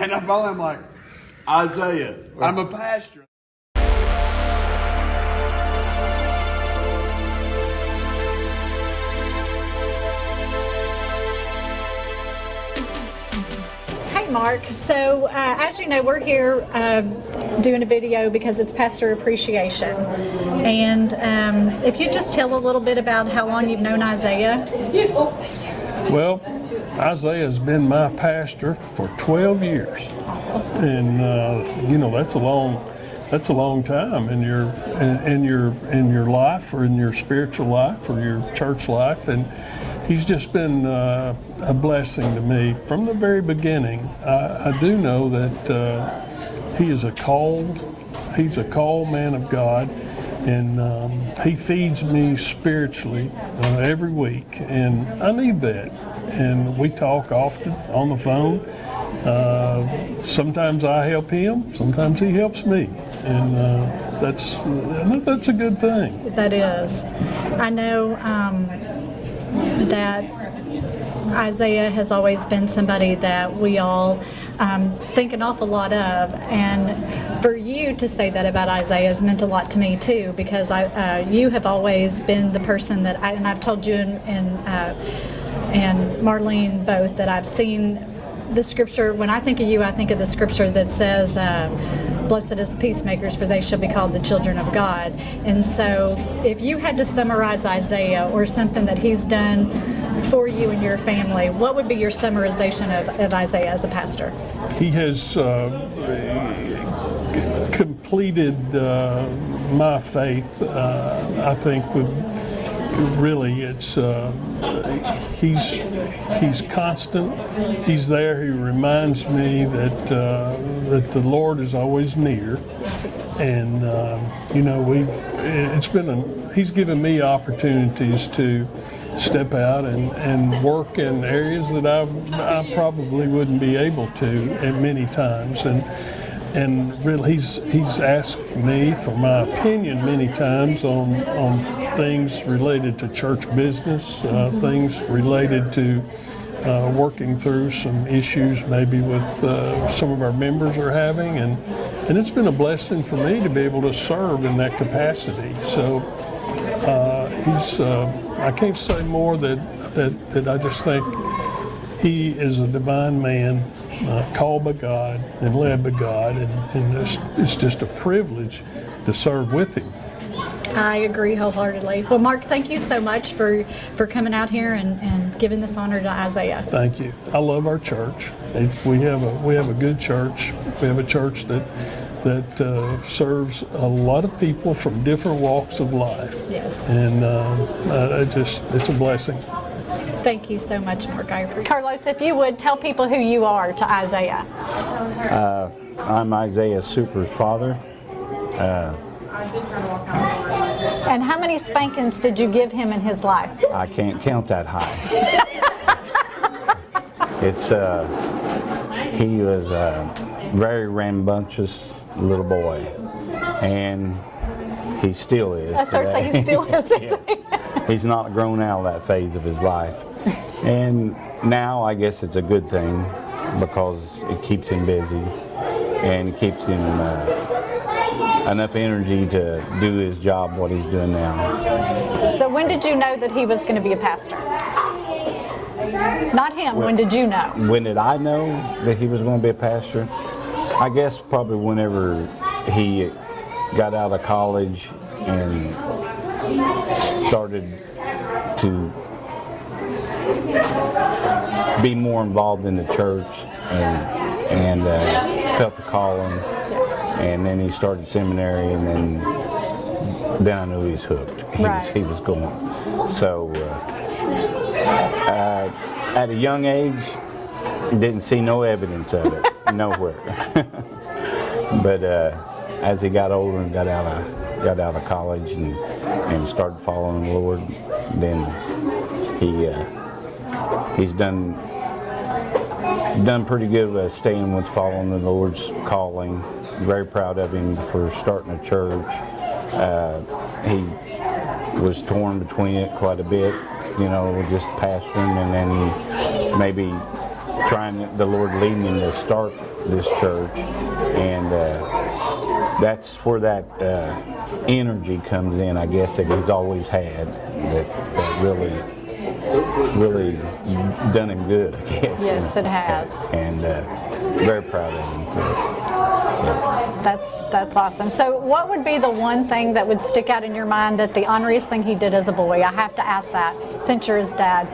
And I finally I'm like, Isaiah, I'm a pastor. Mark. So as you know, we're here doing a video because it's Pastor Appreciation. And if you just tell a little bit about how long you've known Isaiah. Well, Isaiah has been my pastor for 12 years. And you know, that's a long time in your life, or in your spiritual life, or your church life. And he's just been a blessing to me from the very beginning. I do know that he's a called man of God, and he feeds me spiritually every week, and I need that. And we talk often on the phone. Sometimes I help him, sometimes he helps me, and that's a good thing. That is. I know that Isaiah has always been somebody that we all think an awful lot of, and for you to say that about Isaiah has meant a lot to me too, because you have always been the person that and I've told you and Marlene both that I've seen the scripture. When I think of you, I think of the scripture that says, blessed is the peacemakers, for they shall be called the children of God. And so if you had to summarize Isaiah or something that he's done for you and your family, what would be your summarization of Isaiah as a pastor? He has completed my faith, I think, with really, it's he's constant. He's there. He reminds me that the Lord is always near. Yes, it is. And you know, he's given me opportunities to step out and work in areas that I probably wouldn't be able to at many times. And really, he's asked me for my opinion many times on things related to church business, things related to working through some issues maybe with some of our members are having, and it's been a blessing for me to be able to serve in that capacity. So I can't say more that I just think he is a divine man, called by God and led by God, and it's just a privilege to serve with him. I agree wholeheartedly. Well, Mark, thank you so much for coming out here and giving this honor to Isaiah. Thank you. I love our church. We have a good church. We have a church that serves a lot of people from different walks of life. Yes. And it's a blessing. Thank you so much, Mark. I appreciate it. Carlos, if you would tell people who you are to Isaiah. I'm Isaiah Super's father. And how many spankings did you give him in his life? I can't count that high. He was a very rambunctious little boy, and he still is. I start saying he still is. Yeah. He's not grown out of that phase of his life, and now I guess it's a good thing because it keeps him busy and it keeps him enough energy to do his job, what he's doing now. So when did you know that he was going to be a pastor? Not him. When did you know? When did I know that he was going to be a pastor? I guess probably whenever he got out of college and started to be more involved in the church and felt the calling. And then he started seminary, and then I knew he was hooked. He was going. So at a young age, didn't see no evidence of it, nowhere. But as he got older and got out of college and started following the Lord, then he's done pretty good with staying with following the Lord's calling. Very proud of him for starting a church. He was torn between it quite a bit, you know, just pastoring and then maybe the Lord leading me to start this church, and that's where that energy comes in, I guess, that he's always had, that really done him good, I guess. Yes, it has. And very proud of him for it. That's awesome. So what would be the one thing that would stick out in your mind that the honoriest thing he did as a boy? I have to ask that since you're his dad.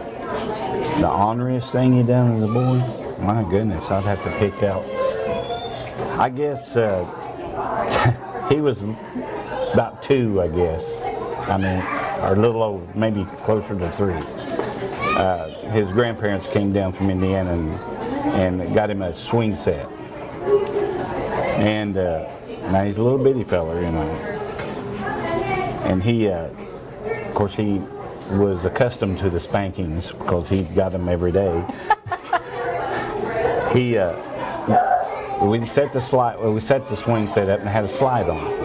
The honoriest thing he done as a boy? My goodness, I'd have to pick out. I guess he was about 2, I guess. I mean, or a little over, maybe closer to 3. His grandparents came down from Indiana and got him a swing set. And now he's a little bitty fella, you know. And he, of course, he was accustomed to the spankings because he got them every day. We set the swing set up and had a slide on it.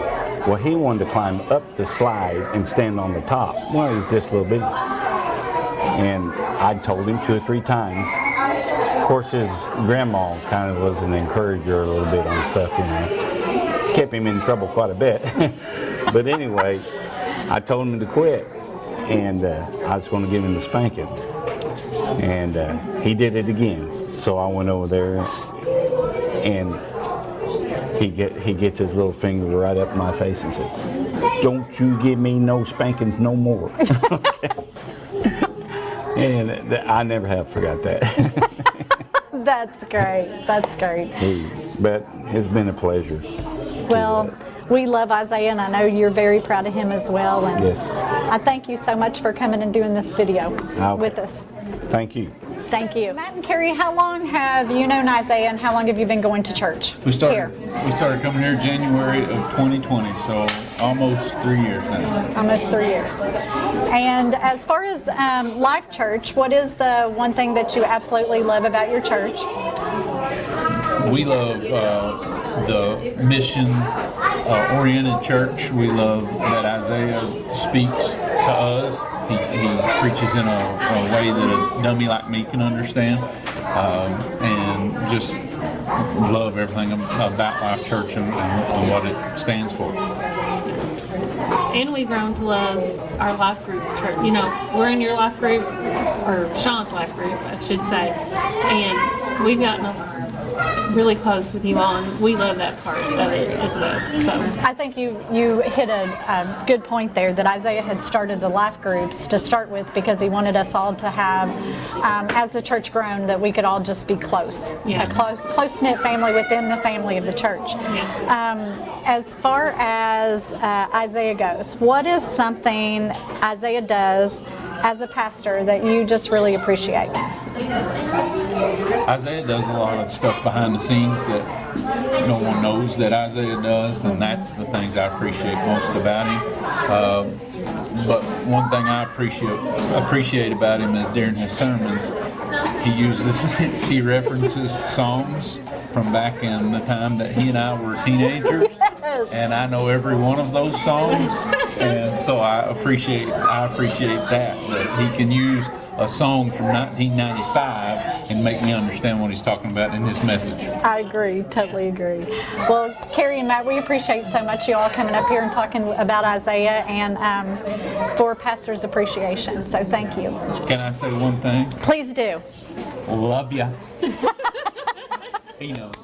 Well, he wanted to climb up the slide and stand on the top. Well, he was just a little bitty. And I told him 2 or 3 times. Of course, his grandma kind of was an encourager a little bit on stuff, you know. Kept him in trouble quite a bit. But anyway, I told him to quit, and I was going to give him the spanking. And he did it again. So I went over there, and he gets his little finger right up my face and said, "Don't you give me no spankings no more." And I never have forgot that. That's great. That's great. But it's been a pleasure. Well, we love Isaiah, and I know you're very proud of him as well. And Yes. I thank you so much for coming and doing this video Okay. with us. Thank you. Thank you. Matt and Carrie, how long have you known Isaiah, and how long have you been going to church? We here? started coming here January of 2020, so almost 3 years now. Almost 3 years. And as far as Life Church, what is the one thing that you absolutely love about your church? We love the mission-oriented church. We love that Isaiah speaks to us. He preaches in a way that a dummy like me can understand, and just love everything about Life Church and what it stands for. And we've grown to love our life group church. You know, we're in your life group, or Sean's life group, I should say, and we've gotten really close with you all, and we love that part of it as well. So I think you hit a good point there, that Isaiah had started the life groups to start with because he wanted us all to have, as the church grown, that we could all just be close, Yeah. a close-knit family within the family of the church. Yes. As far as Isaiah goes, what is something Isaiah does as a pastor that you just really appreciate? Isaiah does a lot of stuff behind the scenes that no one knows that Isaiah does, and that's the things I appreciate most about him. But one thing I appreciate about him is during his sermons, he references songs from back in the time that he and I were teenagers, and I know every one of those songs, and so I appreciate that he can use a song from 1995 and make me understand what he's talking about in his message. I agree, totally agree. Well, Carrie and Matt, we appreciate so much you all coming up here and talking about Isaiah and for Pastor's Appreciation. So thank you. Can I say one thing? Please do. Love ya. He knows.